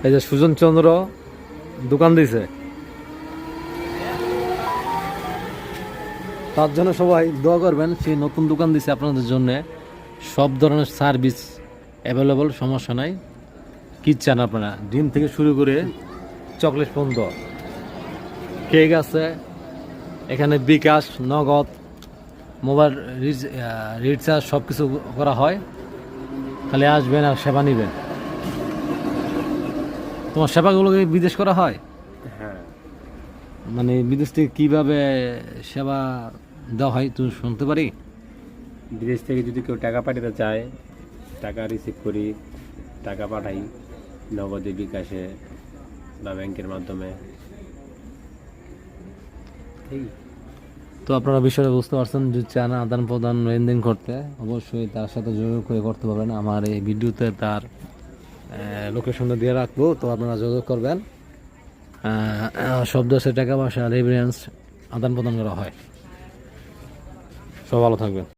এই যে সুজন চন্দ্র দোকান দিছে, তার জন্য সবাই দোয়া করবেন। সে নতুন দোকান দিছে আপনাদের জন্য, সব ধরনের সার্ভিস অ্যাভেলেবল, সমস্যা নাই। কি চান আপনারা, ডিম থেকে শুরু করে চকলেট পর্যন্ত, কেক আছে এখানে, বিকাশ, নগদ, মোবাইল রিচার্জ সব কিছু করা হয়। খালি আসবেন আর সেবা নেবেন। তোমার সেবাগুলোকে বিদেশ করা হয়? হ্যাঁ, মানে বিদেশ থেকে কীভাবে সেবা দেওয়া হয় তুমি শুনতে পারি? বিদেশ থেকে যদি কেউ টাকা পাঠাতে চায়, টাকা রিসিভ করি, টাকা পাঠাই নগদে, বিকাশে বা ব্যাংকের মাধ্যমে। ঠিক। তো আপনারা বিষয়টা বুঝতে পারছেন। যদি চান আদান প্রদান লেনদেন করতে, অবশ্যই তার সাথে যোগাযোগ করে করতে পারবেন। আমার এই ভিডিওতে তার লোকেশনটা দিয়ে রাখবো, তো আপনারা যোগাযোগ করবেন। সব দেশে টাকা পয়সা রেফারেন্স আদান প্রদান করা হয়। সব ভালো থাকবেন।